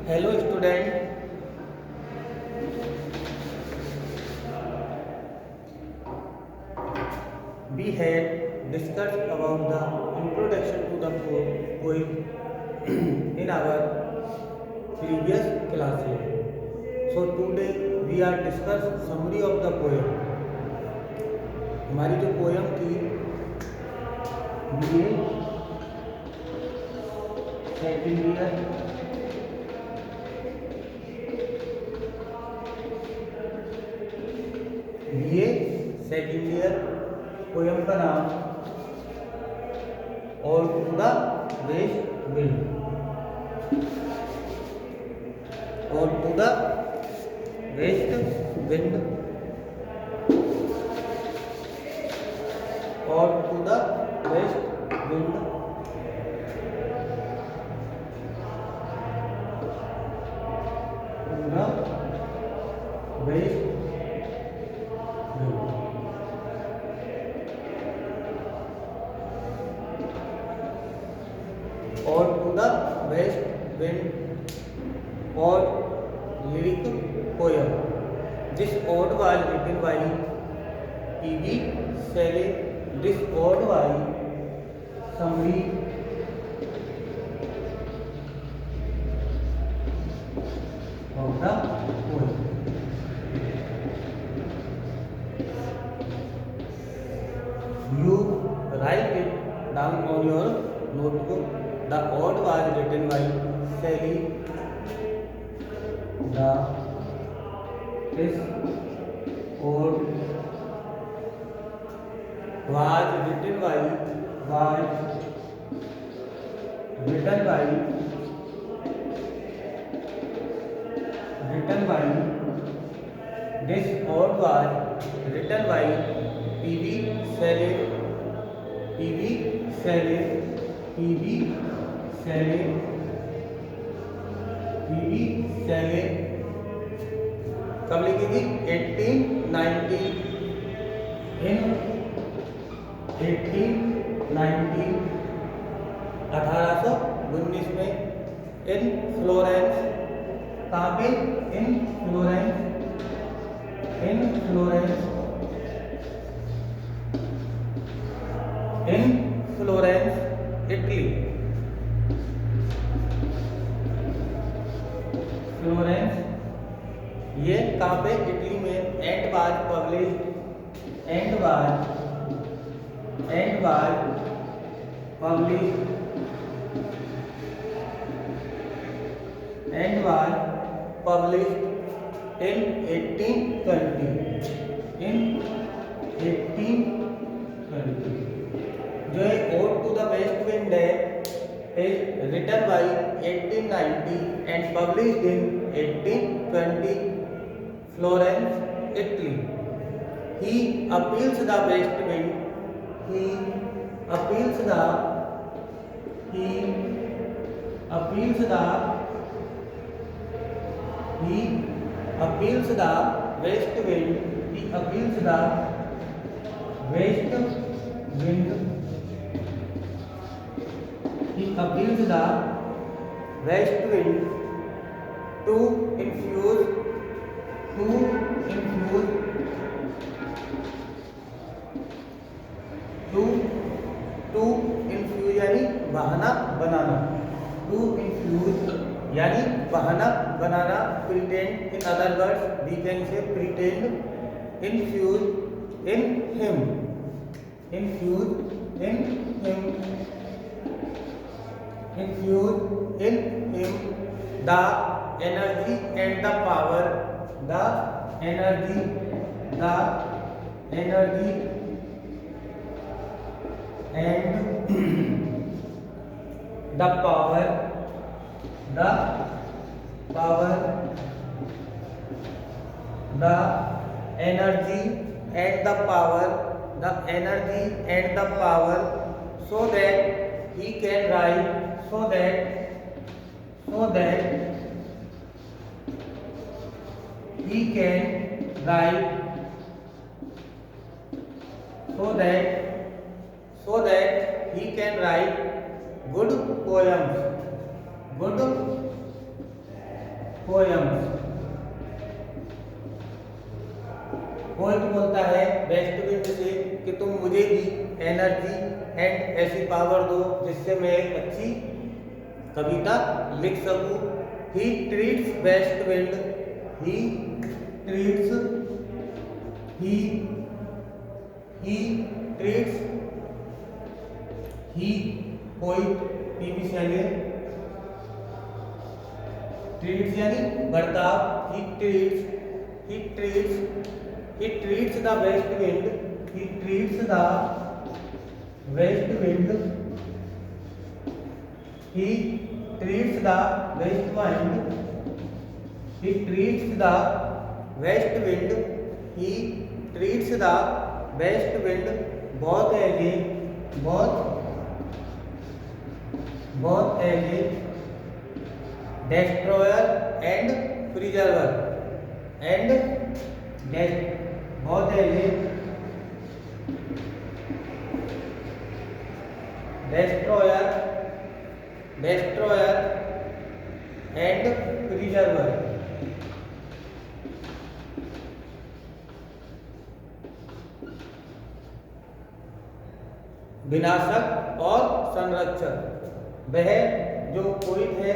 Hello student, we had discussed about the introduction to the poem in our previous classes. So today we are discuss summary of the poem. हमारी जो poem थी ये second year BA second year poem का नाम ode to the west wind ode to the west wind ode to the west wind to the west ode to the west wind ode lyric poem this ode was written by PV Shelley this ode was summary of the poem you write it down on your notebook. The ode was written by Shelley. This ode was written by this ode was written by P.V. Shelley. कब लिखी थी 1890 इन 1819 में इन Florence कहाँ पे इन Florence Italy Florence ये कहाँ पे Italy में एंड वाज पब्लिश्ड in 1820 जो है ode to the west wind है is written by 1890 and published in 1820 Florence, Italy. He appeals the west wind. He appeals the west wind. He appeals the west wind. He appeals the west wind to infuse यानी बहाना बनाना pretend in other words we can say pretend infuse in him infuse in him the energy and the power and the power the energy and the power so that he can write so that he can write good poems कि तुम मुझे भी energy and ऐसी power दो जिससे मैं एक अच्छी कविता लिख सकूं। He treats west wind, he treats he treats he poet PV Shelley, treats यानी बर्ताव। He treats the west wind, he treats the west wind, he treats the west wind, he treats the west wind, he treats the west wind both as a destroyer and preserver, both as a destroyer and preserver। विनाशक और संरक्षक। वह जो poet है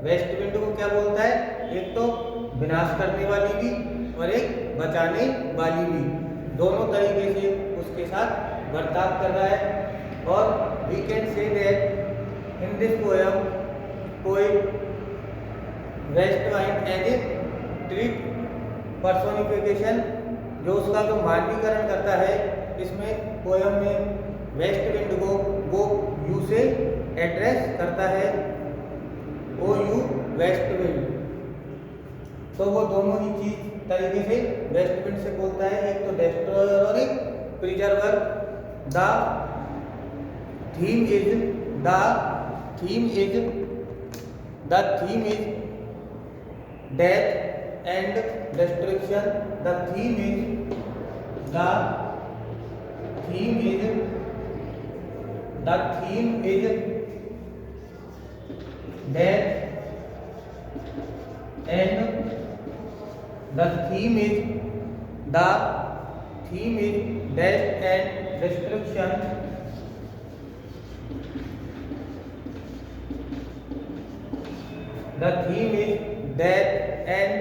west wind को क्या बोलता है, एक तो विनाश करने वाली भी और एक बचाने वाली भी, दोनों तरीके से उसके साथ बर्ताव कर रहा है। और we can say that in this poem poet west wind as a treat personification, जो उसका जो मानवीकरण करता है इसमें पोयम में वेस्ट विंड को वो यू से एड्रेस करता है, ओ यू वेस्ट विंड। तो वो दोनों ही चीज तरीके से वेस्ट विंड से बोलता है, एक तो डेस्ट्रॉयर और एक preserver. The theme is death and destruction, the theme is death and the theme is death and destruction। The theme is death and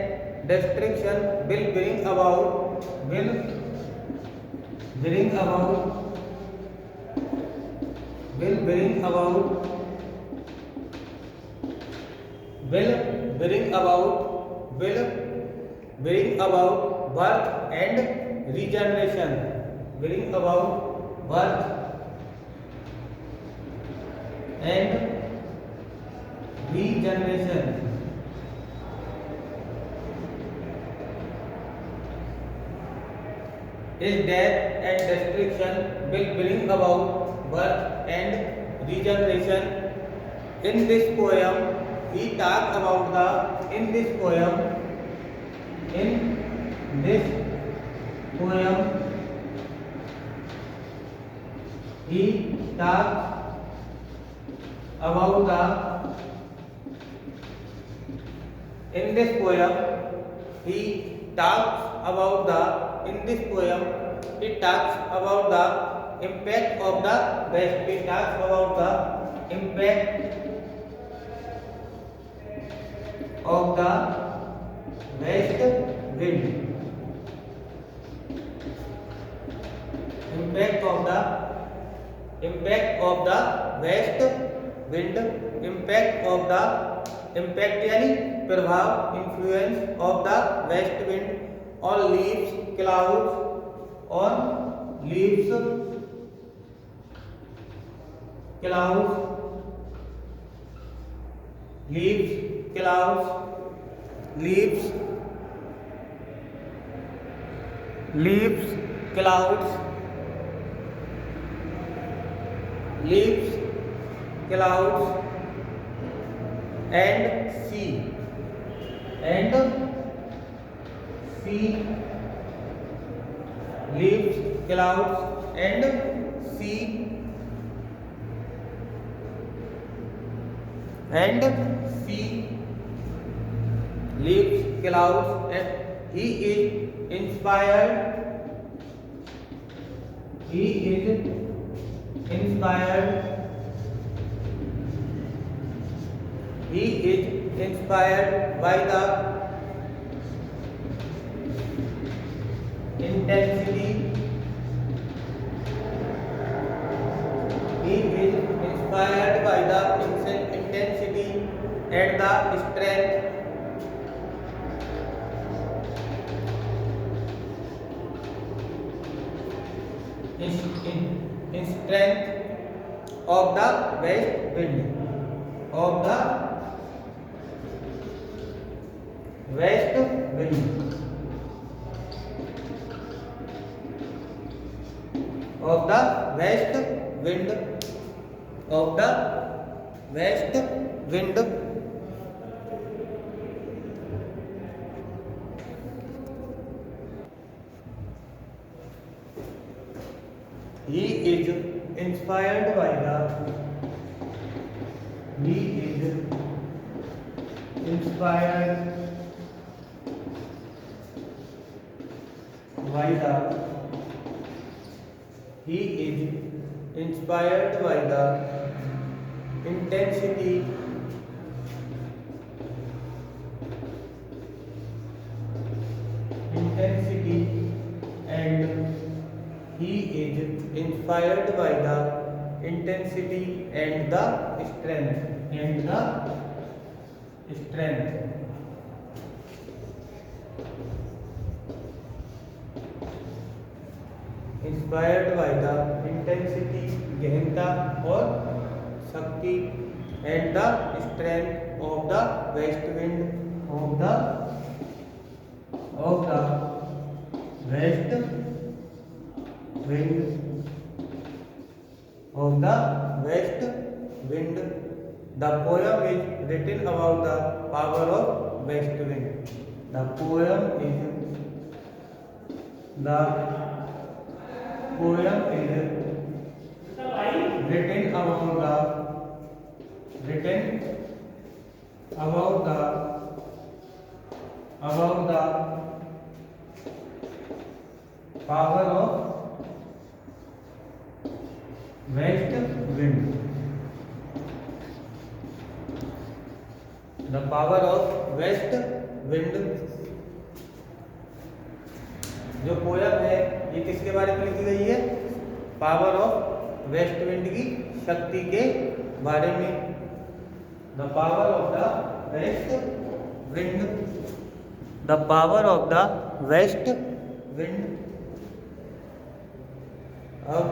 destruction will bring about birth and regeneration, bring about birth and regeneration। His death and destruction will bring about birth and regeneration। In this poem he talks about the in this poem he talks about the in this poem he talks about the impact of the west, he talks about the impact of the west wind, impact of the west wind, impact यानी प्रभाव, influence of the west wind on leaves, clouds, clouds and sea, leaves, clouds and sea, leaves, clouds, and he is inspired He is inspired. He is inspired by the intensity. He is inspired by the intensity and the strength in strength of the west wind. Of the west wind. Of the west wind. Of the west wind. He is inspired by the. He is inspired by the. He is inspired by the intensity and he is inspired by the intensity and the strength inspired by the intensity गहनता और शक्ति and the strength of the west wind of the west wind of the west wind. The poem is written about the power of west wind. The poem is written about the power of west wind. The power of west wind. जो poem है ये किसके बारे में लिखी गई है? Power of west wind की शक्ति के बारे में. The power of the west wind. The power of the west wind. अब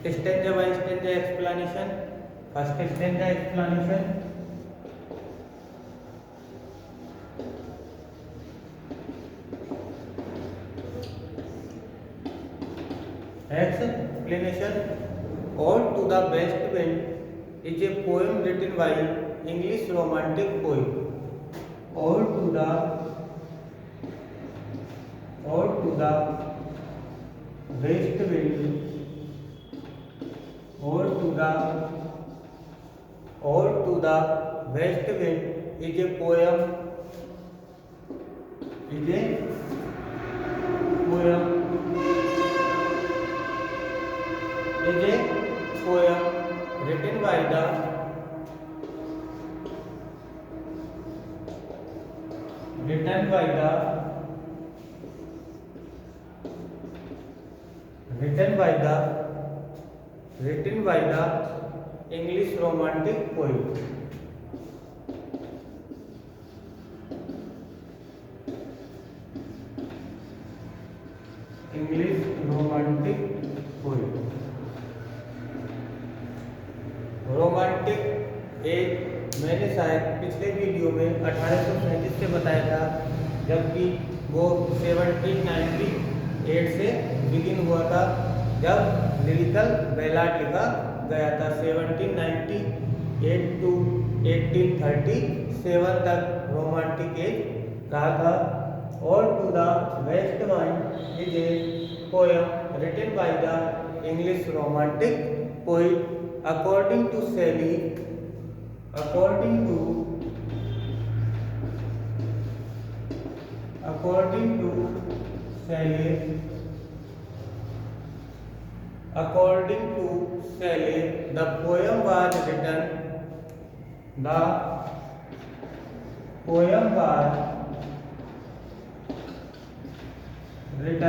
stanza by stanza explanation. First stanza explanation. Explanation. Ode to the West Wind is a poem written by English romantic poet. Ode to the West Wind. Ode to the West Wind is a poem. Written by the English romantic poet. English romantic poet. Romantic एक मैंने शायद पिछले video में 1837 से बताया था, जबकि वो 1790 8 से बिगिन हुआ था जब लिरिकल बैलाड लिखा गया था। 1798 टू 1837 तक रोमांटिक एज रहा था। और to the west wind is a poem written by the English romantic poet according to Shelley, according to Shelley, the poem was written the poem was written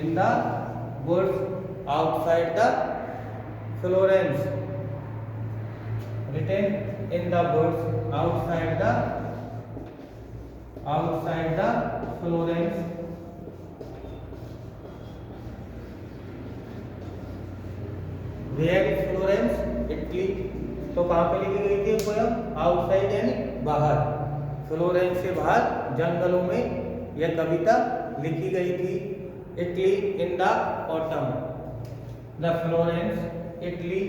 in the woods outside the Florence. Written in the woods outside the Florence. Where is Florence? Italy. तो कहाँ पे लिखी गई थी poem? Outside यानी बाहर, Florence से बाहर जंगलों में यह कविता लिखी गई थी। Italy in the autumn, the Florence Italy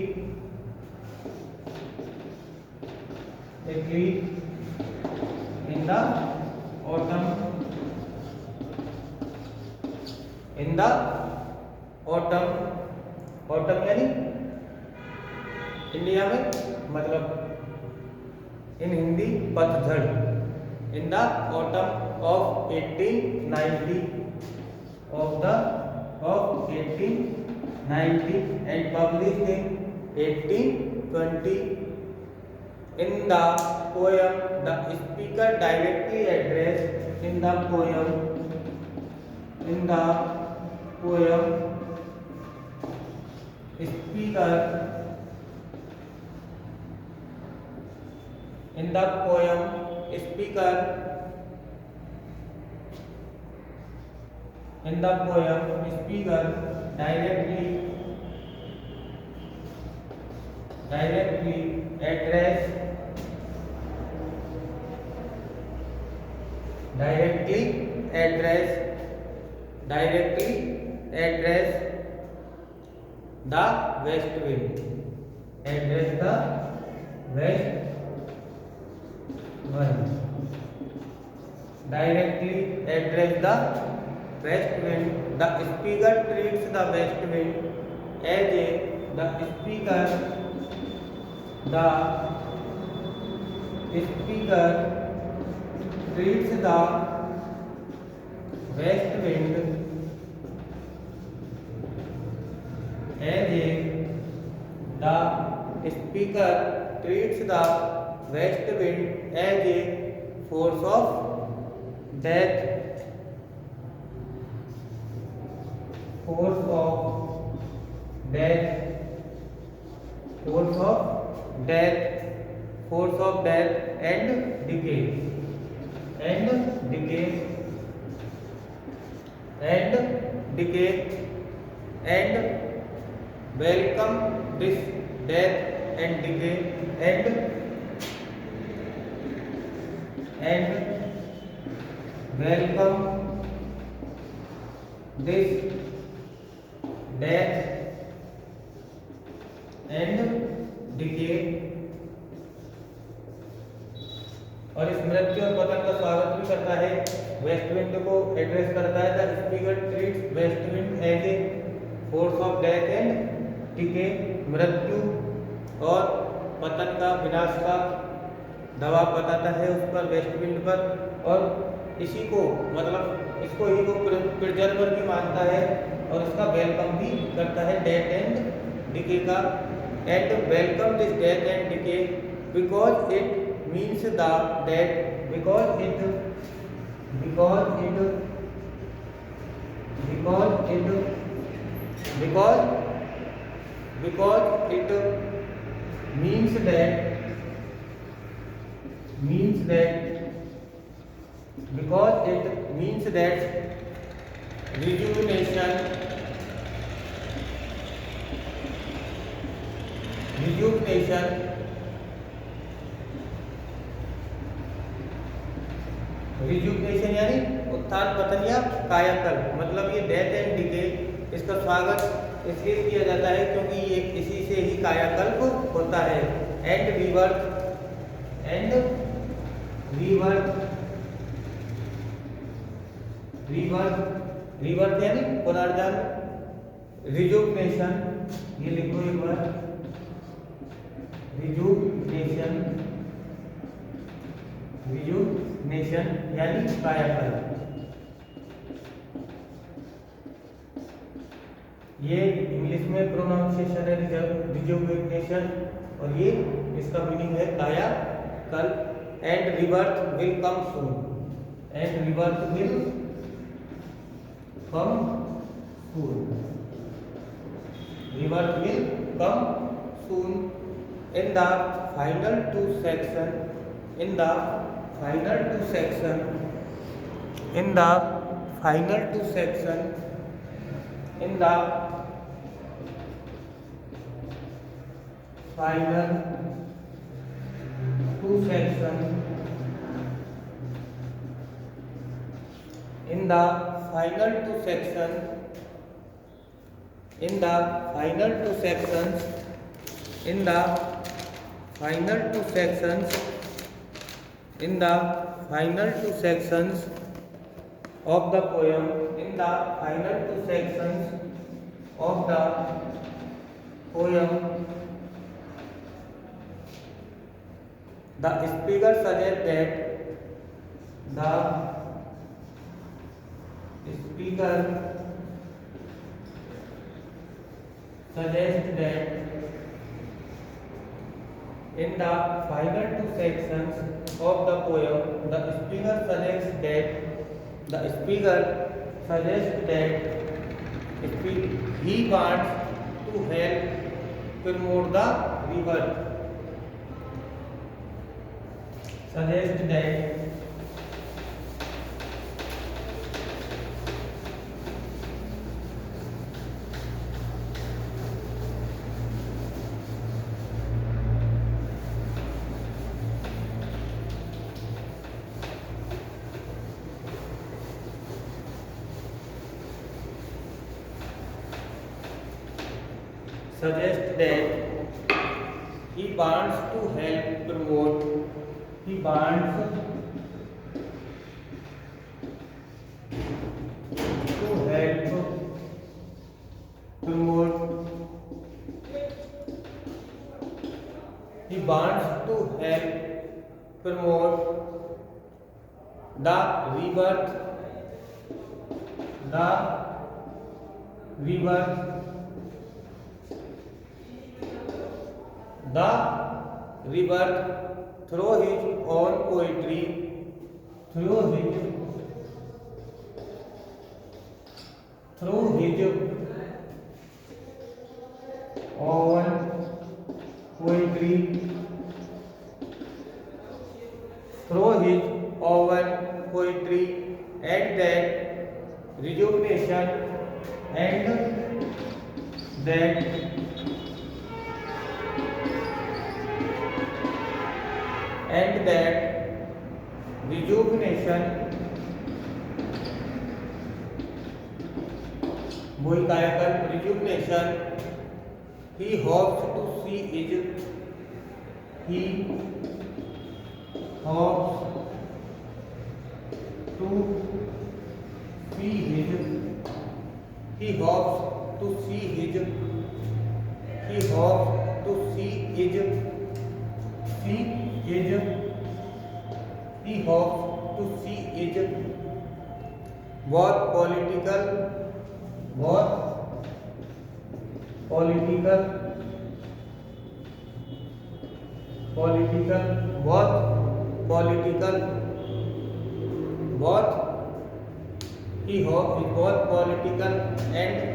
in the autumn, autumn यानी इंडिया में मतलब इन हिंदी पतझड़। In the autumn of 1890 and published in 1820. In the poem, the speaker directly addressed speaker directly address the west wind. Directly address the west wind. The speaker treats the west wind as a the speaker treats the west wind as a the speaker treats the west wind as a force of death, and decay, and welcome this death and decay, and welcome this death and decay, और इस मृत्यु और पतन का स्वागत भी करता है। वेस्ट विंड को एड्रेस करता है। The speaker treats west wind as a force of death and decay, मृत्यु और पतन का, विनाश का दबाव बताता है उस पर, वेस्ट विंड पर। और इसी को मतलब इसको ही को प्रिजर्वर भी मानता है और इसका वेलकम भी करता है डेथ एंड डिके का। And welcome this death and decay because it means the death, because it means that because it means that rejuvenation rejuvenation यानी उत्थान पतन या कायाकल्प। मतलब ये डेथ एंड डिके, इसका स्वागत इसलिए किया जाता है क्योंकि ये इसी से ही कायाकल्प होता है। एंड रीबर्थ यानी पुनर्जन्म। रिजुविनेशन, ये लिखो एक बार, रिजुविनेशन यानी कायाकल्प। ये इंग्लिश में प्रोनाउंसिएशन है रिजुविनेशन, और ये इसका मीनिंग है कायाकल्प। And rebirth will come soon, and rebirth will come soon, rebirth will come soon. In the final two section, in the final two section of the poem, the speaker suggests that in the final two sections of the poem, the speaker suggests that he wants to help promote the rebirth. Suggest that he wants to help promote the rebirth through his own poetry, and that rejuvenation वही कायाकल्प rejuvenation he hopes to see his both political and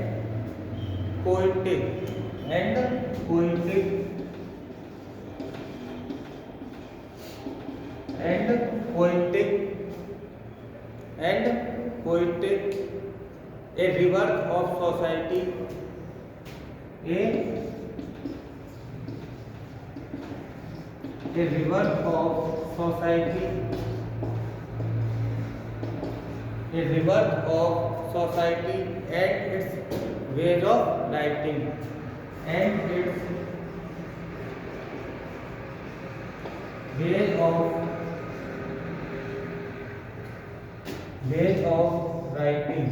poetic and of society, a rebirth of society, a rebirth of society and its ways of writing, and its ways of writing,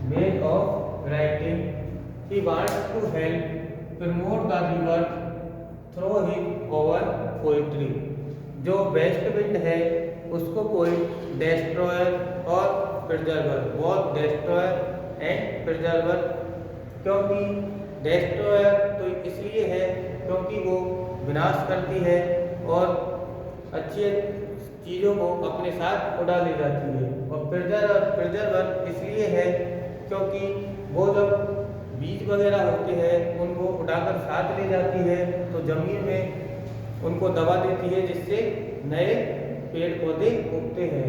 ways of writing. He wants to help promote the rebirth through his own poetry. जो waste wind है उसको कोई destroyer और preserver, both destroyer and preserver. क्योंकि destroyer तो इसलिए है क्योंकि वो विनाश करती है और अच्छी चीज़ों को अपने साथ उड़ा ले जाती है, और प्रिजर्वर इसलिए है क्योंकि वो जब बीज वगैरह होते हैं उनको उठाकर साथ ले जाती है तो ज़मीन में उनको दबा देती है जिससे नए पेड़ पौधे उगते हैं।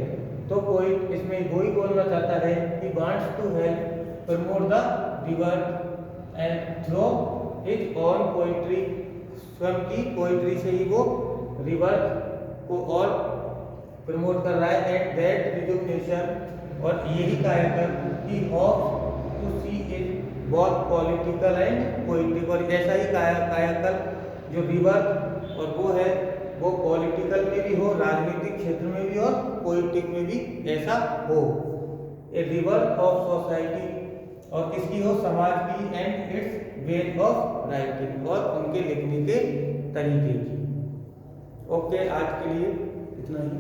तो कोई इसमें वही बोलना चाहता है कि wants to help promote the rebirth and through his own poetry, स्वयं की पोइट्री से ही वो रिवर्थ को और प्रमोट कर रहा है। एट दैट रिजुविनेशन, और यही कार्यक्रम he hope to see is both political and poetic, और ऐसा ही कायाकल्प जो रिवर्थ और वो है वो पॉलिटिकल में भी हो, राजनीतिक क्षेत्र में भी और पोइटिक में भी ऐसा हो। ए रिवर्थ ऑफ सोसाइटी, और किसकी हो, समाज की, and it's way of writing, और उनके लिखने के तरीके की। ओके, आज के लिए इतना ही।